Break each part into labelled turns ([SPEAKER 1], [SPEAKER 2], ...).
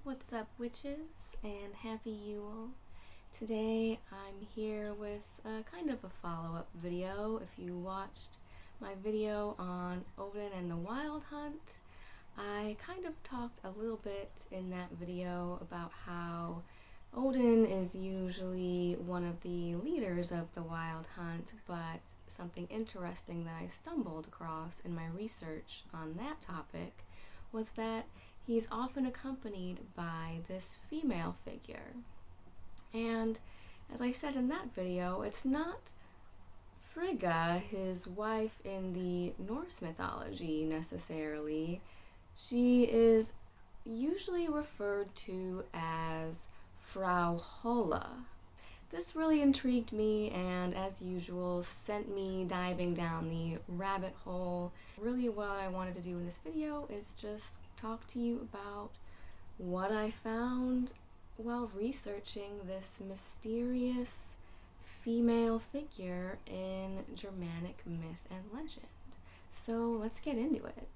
[SPEAKER 1] What's up, witches, and happy Yule. Today I'm here with kind of a follow-up video. If you watched my video on Odin and the Wild Hunt, I kind of talked a little bit in that video about how Odin is usually one of the leaders of the Wild Hunt, but something interesting that I stumbled across in my research on that topic was that he's often accompanied by this female figure. And as I said in that video, it's not Frigga, his wife in the Norse mythology necessarily. She is usually referred to as Frau Holle. This really intrigued me and, as usual, sent me diving down the rabbit hole. Really what I wanted to do in this video is just talk to you about what I found while researching this mysterious female figure in Germanic myth and legend. So let's get into it.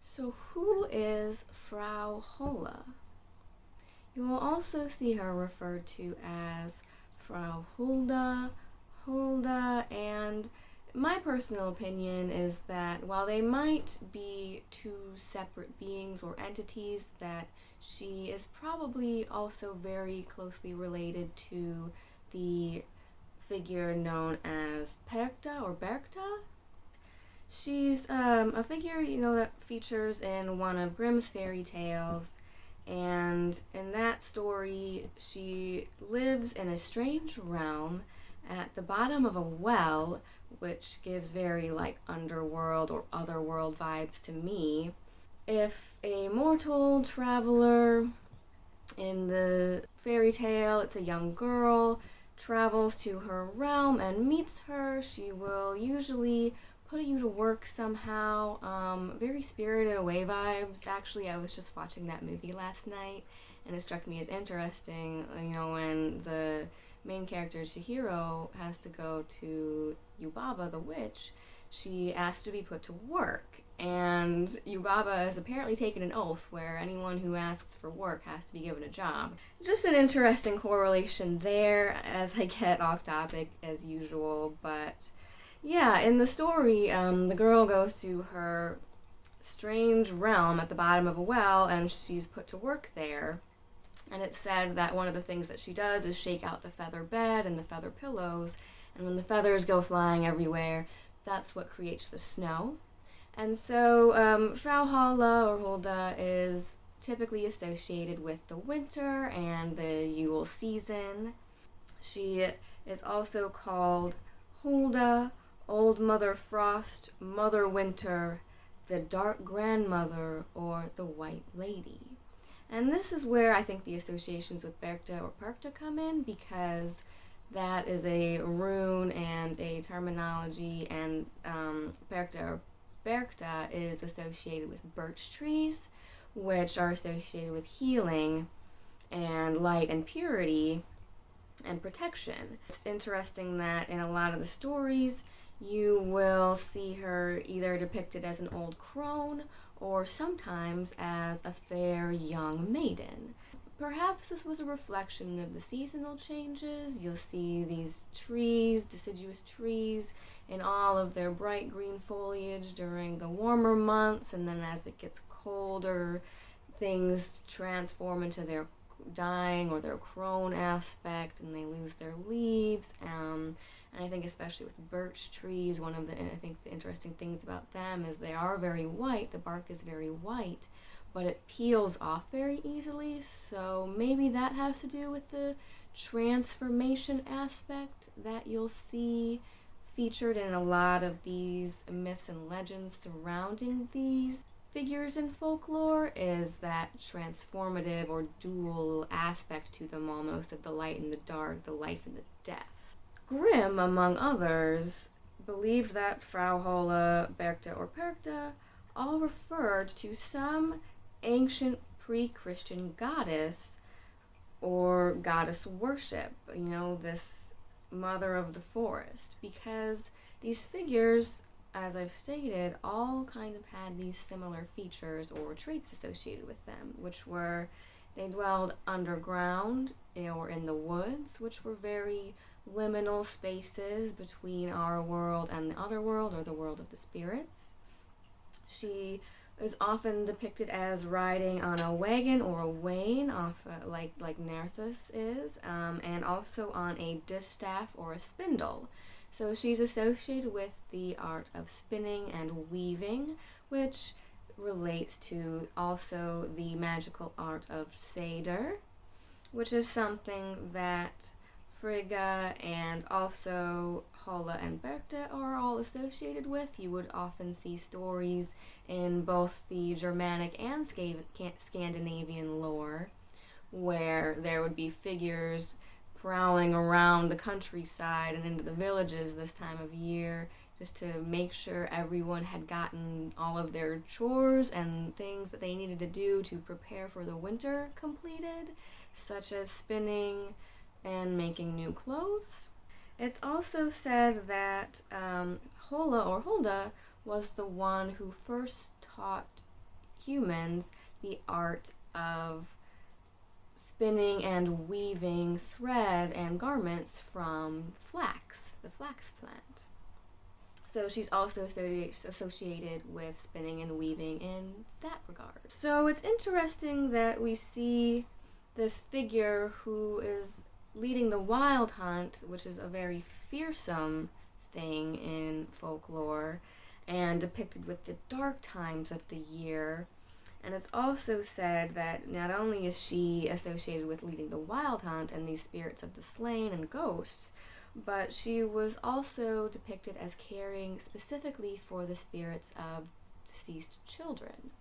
[SPEAKER 1] So who is Frau Holle? You will also see her referred to as Frau Hulda, Hulda, and my personal opinion is that while they might be two separate beings or entities, that she is probably also very closely related to the figure known as Perchta or Berchta. She's a figure, that features in one of Grimm's fairy tales, and in that story she lives in a strange realm at the bottom of a well, which gives very underworld or otherworld vibes to me. If a mortal traveler in the fairy tale, it's a young girl, travels to her realm and meets her, she will usually put you to work somehow. Very Spirited Away vibes. Actually, I was just watching that movie last night, and it struck me as interesting, when the main character Chihiro has to go to Yubaba the witch, she asks to be put to work, and Yubaba has apparently taken an oath where anyone who asks for work has to be given a job. Just an interesting correlation there, as I get off topic as usual, but yeah, in the story, the girl goes to her strange realm at the bottom of a well, and she's put to work there. And it's said that one of the things that she does is shake out the feather bed and the feather pillows, and when the feathers go flying everywhere, that's what creates the snow. And so Frau Holle or Hulda is typically associated with the winter and the Yule season. She is also called Hulda, Old Mother Frost, Mother Winter, the Dark Grandmother, or the White Lady. And this is where I think the associations with Berchta or Perchta come in, because that is a rune and a terminology, and Perchta or Berchta is associated with birch trees, which are associated with healing and light and purity and protection. It's interesting that in a lot of the stories you will see her either depicted as an old crone or sometimes as a fair young maiden. Perhaps this was a reflection of the seasonal changes. You'll see these trees, deciduous trees, in all of their bright green foliage during the warmer months, and then as it gets colder, things transform into their dying or their crone aspect, and they lose their leaves. And I think especially with birch trees, the interesting things about them is they are very white, the bark is very white, but it peels off very easily, so maybe that has to do with the transformation aspect that you'll see featured in a lot of these myths and legends surrounding these figures in folklore, is that transformative or dual aspect to them almost, of the light and the dark, the life and the death. Grimm, among others, believed that Frau Holle, Berchta, or Perchta all referred to some ancient pre-Christian goddess or goddess worship, this mother of the forest, because these figures as I've stated, all kind of had these similar features or traits associated with them, which were they dwelled underground or in the woods, which were very liminal spaces between our world and the other world, or the world of the spirits. She is often depicted as riding on a wagon or a wain, like Nerthus is, and also on a distaff or a spindle. So she's associated with the art of spinning and weaving, which relates to also the magical art of Seder, which is something that Frigga and also Holle and Berchta are all associated with. You would often see stories in both the Germanic and Scandinavian lore where there would be figures prowling around the countryside and into the villages this time of year just to make sure everyone had gotten all of their chores and things that they needed to do to prepare for the winter completed, such as spinning and making new clothes. It's also said that Holle or Hulda was the one who first taught humans the art of spinning and weaving thread and garments from flax, the flax plant. So she's also associated with spinning and weaving in that regard. So it's interesting that we see this figure who is leading the wild hunt, which is a very fearsome thing in folklore, and depicted with the dark times of the year. And it's also said that not only is she associated with leading the wild hunt and these spirits of the slain and ghosts, but she was also depicted as caring specifically for the spirits of deceased children.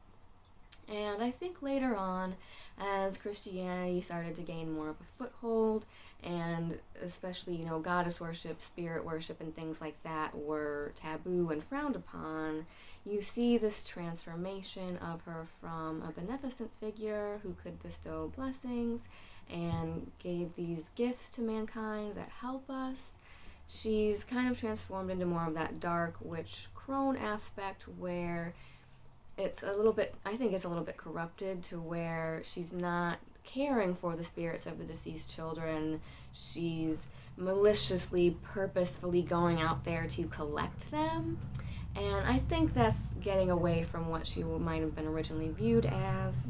[SPEAKER 1] And I think later on, as Christianity started to gain more of a foothold, and especially, goddess worship, spirit worship, and things like that were taboo and frowned upon, you see this transformation of her from a beneficent figure who could bestow blessings and gave these gifts to mankind that help us. She's kind of transformed into more of that dark witch crone aspect where it's a little bit corrupted to where she's not caring for the spirits of the deceased children. She's maliciously, purposefully going out there to collect them. And I think that's getting away from what she might have been originally viewed as,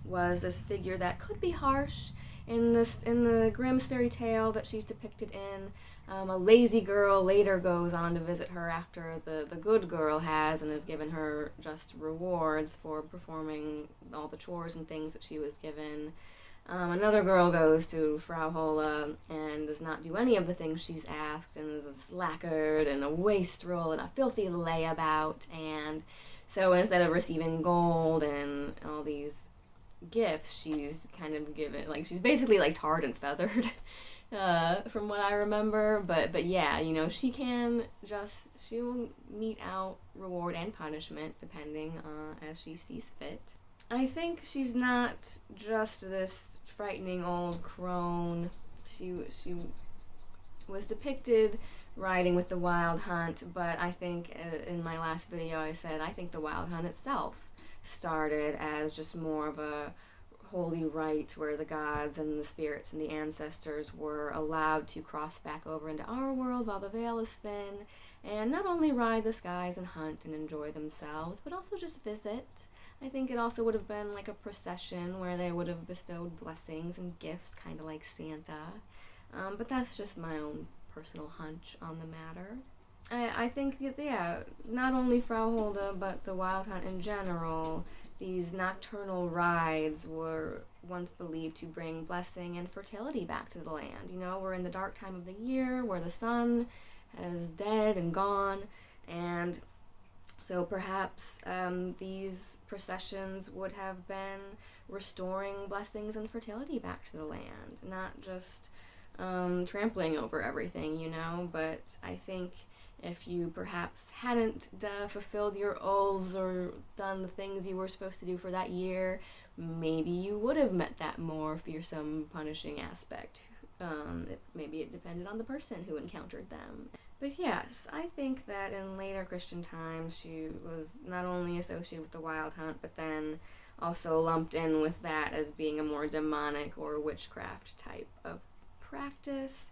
[SPEAKER 1] was this figure that could be harsh. In the Grimm's fairy tale that she's depicted in, a lazy girl later goes on to visit her after the good girl has and is given her just rewards for performing all the chores and things that she was given. Another girl goes to Frau Holle and does not do any of the things she's asked and is a slackard and a wastrel and a filthy layabout. And so instead of receiving gold and all these gifts, she's kind of given, she's basically tarred and feathered from what I remember. But yeah, she'll mete out reward and punishment depending as she sees fit. I think she's not just this frightening old crone. She was depicted riding with the wild hunt, but I think in my last video I said I think the wild hunt itself started as just more of a holy rite where the gods and the spirits and the ancestors were allowed to cross back over into our world while the veil is thin, and not only ride the skies and hunt and enjoy themselves, but also just visit. I think it also would have been like a procession where they would have bestowed blessings and gifts, kind of like Santa. But that's just my own personal hunch on the matter. I think that, yeah, not only Frau Holle, but the wild hunt in general, these nocturnal rides were once believed to bring blessing and fertility back to the land. We're in the dark time of the year where the sun is dead and gone, and so perhaps these processions would have been restoring blessings and fertility back to the land, not just trampling over everything, but I think if you perhaps hadn't fulfilled your oaths or done the things you were supposed to do for that year, maybe you would have met that more fearsome, punishing aspect. Maybe it depended on the person who encountered them. But yes, I think that in later Christian times she was not only associated with the wild hunt, but then also lumped in with that as being a more demonic or witchcraft type of practice,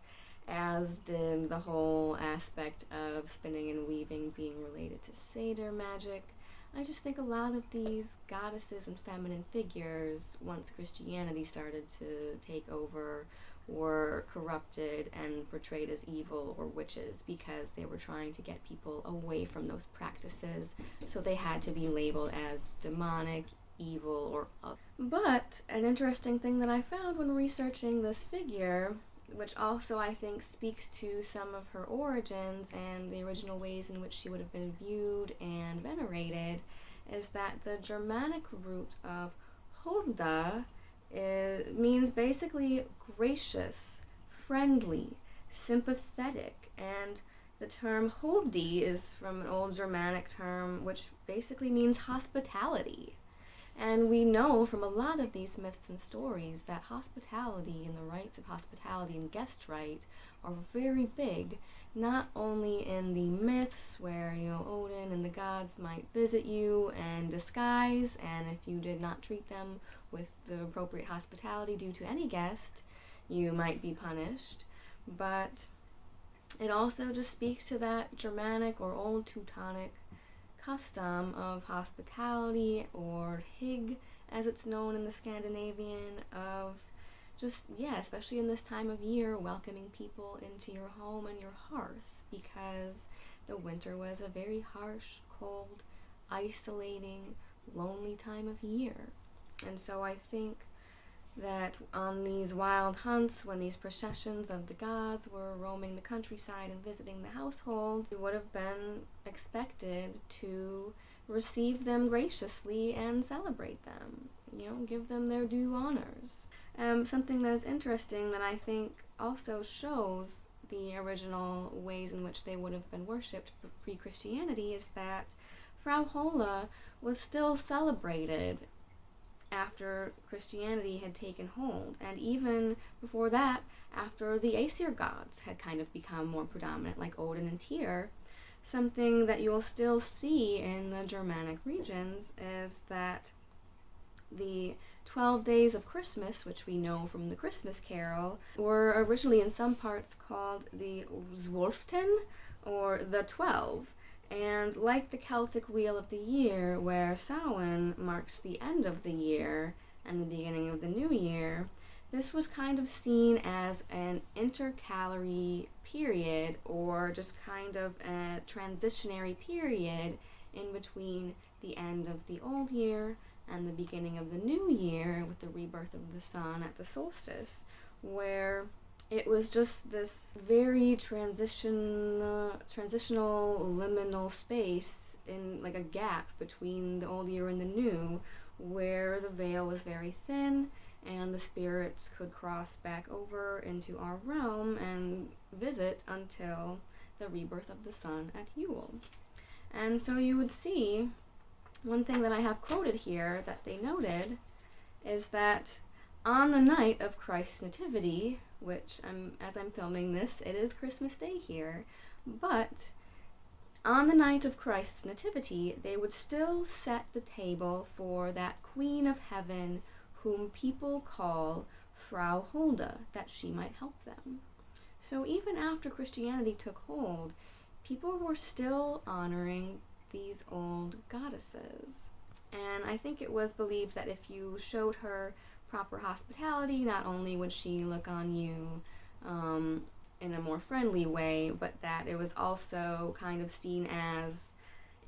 [SPEAKER 1] as did the whole aspect of spinning and weaving being related to satyr magic. I just think a lot of these goddesses and feminine figures, once Christianity started to take over, were corrupted and portrayed as evil or witches because they were trying to get people away from those practices, so they had to be labeled as demonic, evil, or other. But an interesting thing that I found when researching this figure, which also I think speaks to some of her origins and the original ways in which she would have been viewed and venerated, is that the Germanic root of Hulda means basically gracious, friendly, sympathetic, and the term Huldi is from an old Germanic term which basically means hospitality. And we know from a lot of these myths and stories that hospitality and the rites of hospitality and guest right are very big, not only in the myths where, Odin and the gods might visit you in disguise, and if you did not treat them with the appropriate hospitality due to any guest, you might be punished. But it also just speaks to that Germanic or Old Teutonic custom of hospitality, or hygge as it's known in the Scandinavian, of just, especially in this time of year, welcoming people into your home and your hearth, because the winter was a very harsh, cold, isolating, lonely time of year. And so I think that on these wild hunts, when these processions of the gods were roaming the countryside and visiting the households, it would have been expected to receive them graciously and celebrate them, give them their due honors. Something that is interesting that I think also shows the original ways in which they would have been worshipped pre-Christianity is that Frau Holle was still celebrated after Christianity had taken hold, and even before that, after the Aesir gods had kind of become more predominant, like Odin and Tyr. Something that you'll still see in the Germanic regions is that the 12 days of Christmas, which we know from the Christmas Carol, were originally in some parts called the Zwölften, or the 12. And like the Celtic Wheel of the Year, where Samhain marks the end of the year and the beginning of the new year, this was kind of seen as an intercalary period, or just kind of a transitionary period in between the end of the old year and the beginning of the new year, with the rebirth of the sun at the solstice, where it was just this very transitional liminal space, in like a gap between the old year and the new, where the veil was very thin and the spirits could cross back over into our realm and visit until the rebirth of the sun at Yule. And so you would see, one thing that I have quoted here that they noted is that on the night of Christ's Nativity, which as I'm filming this, it is Christmas Day here, but on the night of Christ's Nativity, they would still set the table for that Queen of Heaven whom people call Frau Holle, that she might help them. So even after Christianity took hold, people were still honoring these old goddesses. And I think it was believed that if you showed her proper hospitality, not only would she look on you in a more friendly way, but that it was also kind of seen as,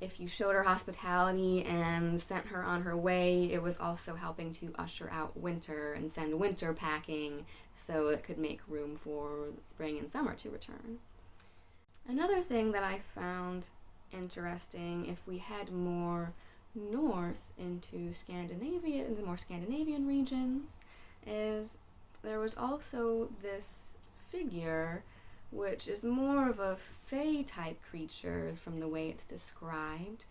[SPEAKER 1] if you showed her hospitality and sent her on her way, it was also helping to usher out winter and send winter packing, so it could make room for spring and summer to return. Another thing that I found interesting, if we head more north into Scandinavia, in the more Scandinavian regions, is there was also this figure, which is more of a fae type creature from the way it's described,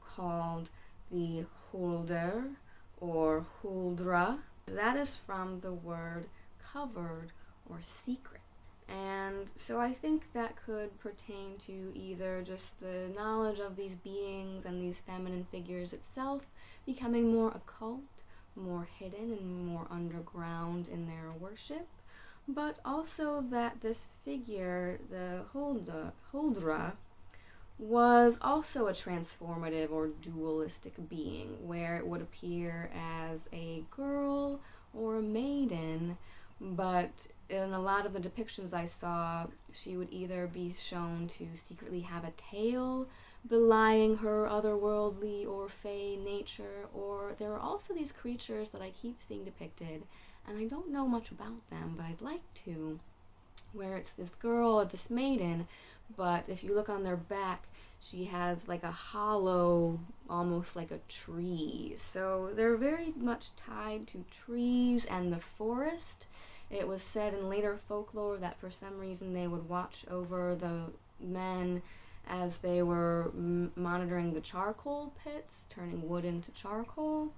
[SPEAKER 1] called the Huldra or Huldra. That is from the word covered or secret. And so I think that could pertain to either just the knowledge of these beings and these feminine figures itself becoming more occult, more hidden, and more underground in their worship, but also that this figure, the Huldra, was also a transformative or dualistic being, where it would appear as a girl or a maiden, but in a lot of the depictions I saw, she would either be shown to secretly have a tail, belying her otherworldly or fey nature, or there are also these creatures that I keep seeing depicted, and I don't know much about them, but I'd like to, where it's this girl or this maiden, but if you look on their back, she has like a hollow, almost like a tree. So they're very much tied to trees and the forest. It was said in later folklore that for some reason they would watch over the men as they were monitoring the charcoal pits, turning wood into charcoal,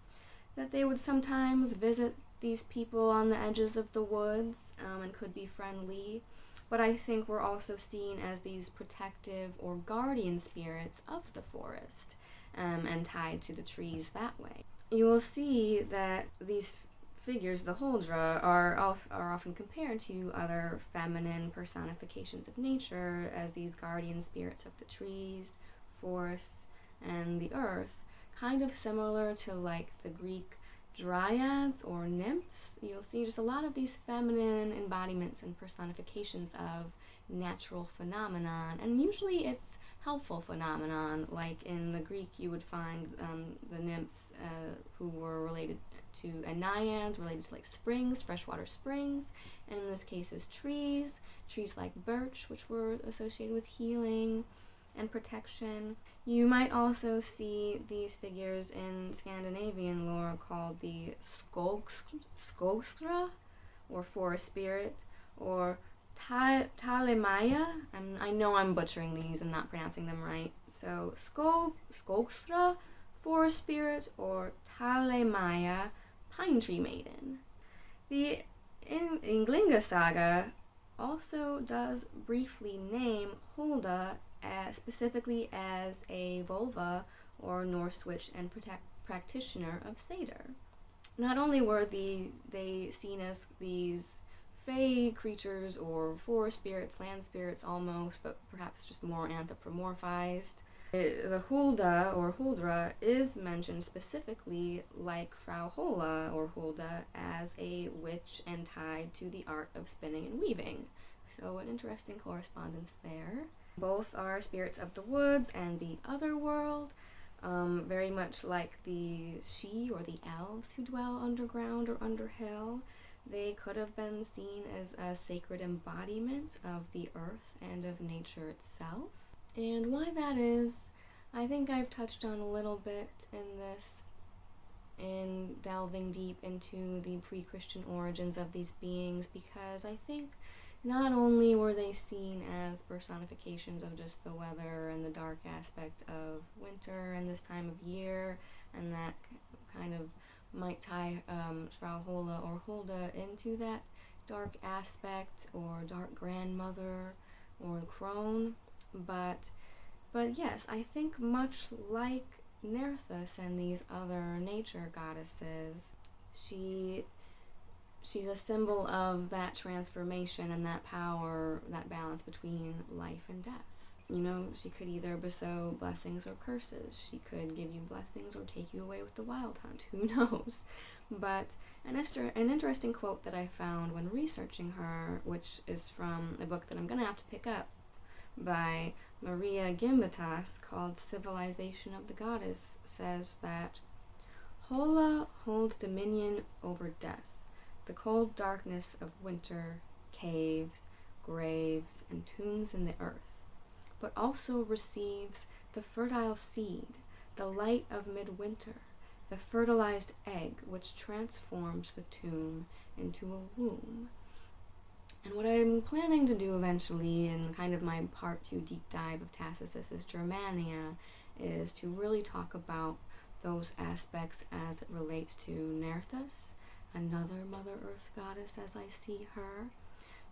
[SPEAKER 1] that they would sometimes visit these people on the edges of the woods and could be friendly. But I think we're also seen as these protective or guardian spirits of the forest and tied to the trees that way. You will see that these figures, the Huldra, are often compared to other feminine personifications of nature as these guardian spirits of the trees, forests, and the earth, kind of similar to like the Greek dryads or nymphs. You'll see just a lot of these feminine embodiments and personifications of natural phenomenon, and usually it's helpful phenomenon. Like in the Greek, you would find the nymphs who were related to, and naiads related to like springs, freshwater springs, and in this case is trees like birch, which were associated with healing and protection. You might also see these figures in Scandinavian lore called the Skogstra, or forest spirit, or Talemaya. I know I'm butchering these and not pronouncing them right. So Skogstra, forest spirit, or Talemaya, pine tree maiden. The Ynglinga saga also does briefly name Hulda specifically as a vulva or Norse witch and practitioner of Thader. Not only were they seen as these fey creatures or forest spirits, land spirits almost, but perhaps just more anthropomorphized. The Hulda or Huldra is mentioned specifically like Frau Holle or Hulda as a witch and tied to the art of spinning and weaving. So an interesting correspondence there. Both are spirits of the woods and the other world, very much like the She or the elves who dwell underground or under hell. They could have been seen as a sacred embodiment of the earth and of nature itself. And why that is, I think I've touched on a little bit in delving deep into the pre-Christian origins of these beings, because I think not only were they seen as personifications of just the weather and the dark aspect of winter and this time of year, and that kind of might tie Frau Holle or Hulda into that dark aspect, or dark grandmother, or crone, but yes, I think much like Nerthus and these other nature goddesses, she's a symbol of that transformation and that power, that balance between life and death. You know, she could either bestow blessings or curses. She could give you blessings or take you away with the wild hunt. Who knows? But an interesting quote that I found when researching her, which is from a book that I'm going to have to pick up by Maria Gimbutas called Civilization of the Goddess, says that Holle holds dominion over death, the cold darkness of winter, caves, graves, and tombs in the earth, but also receives the fertile seed, the light of midwinter, the fertilized egg which transforms the tomb into a womb. And what I'm planning to do eventually in kind of my part 2 deep dive of Tacitus's Germania is to really talk about those aspects as it relates to Nerthus, another Mother Earth goddess as I see her,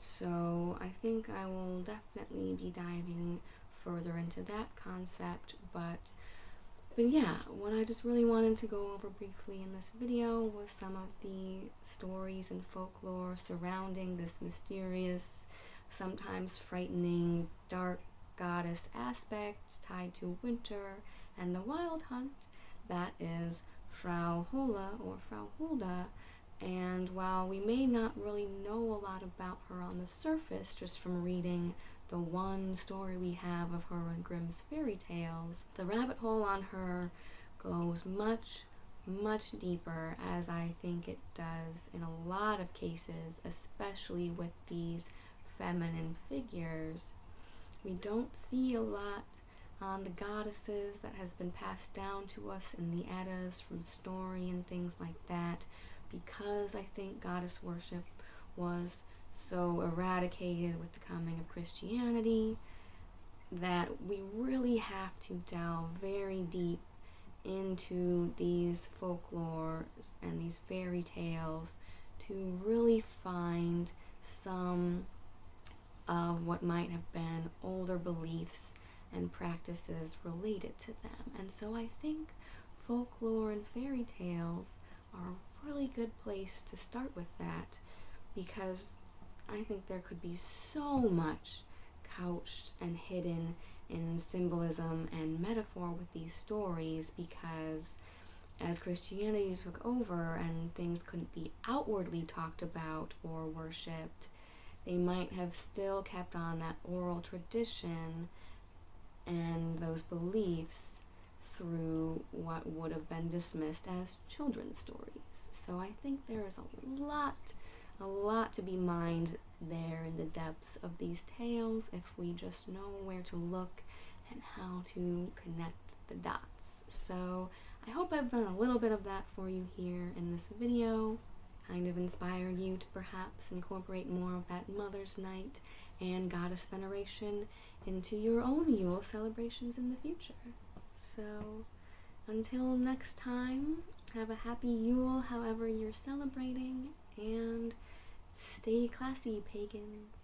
[SPEAKER 1] So I think I will definitely be diving further into that concept, but yeah, what I just really wanted to go over briefly in this video was some of the stories and folklore surrounding this mysterious, sometimes frightening, dark goddess aspect tied to winter and the wild hunt that is Frau Holle or Frau Hulda. And while we may not really know a lot about her on the surface just from reading the one story we have of her in Grimm's fairy tales, the rabbit hole on her goes much, much deeper, as I think it does in a lot of cases, especially with these feminine figures. We don't see a lot on the goddesses that has been passed down to us in the Eddas from story and things like that, because I think goddess worship was so eradicated with the coming of Christianity that we really have to delve very deep into these folklores and these fairy tales to really find some of what might have been older beliefs and practices related to them. And so I think folklore and fairy tales are a really good place to start with that, because I think there could be so much couched and hidden in symbolism and metaphor with these stories, because as Christianity took over and things couldn't be outwardly talked about or worshipped, they might have still kept on that oral tradition and those beliefs through what would have been dismissed as children's stories. So I think there is a lot to be mined there in the depths of these tales if we just know where to look and how to connect the dots. So I hope I've done a little bit of that for you here in this video, kind of inspire you to perhaps incorporate more of that Mother's Night and goddess veneration into your own Yule celebrations in the future. So until next time, have a happy Yule however you're celebrating, and stay classy, pagans.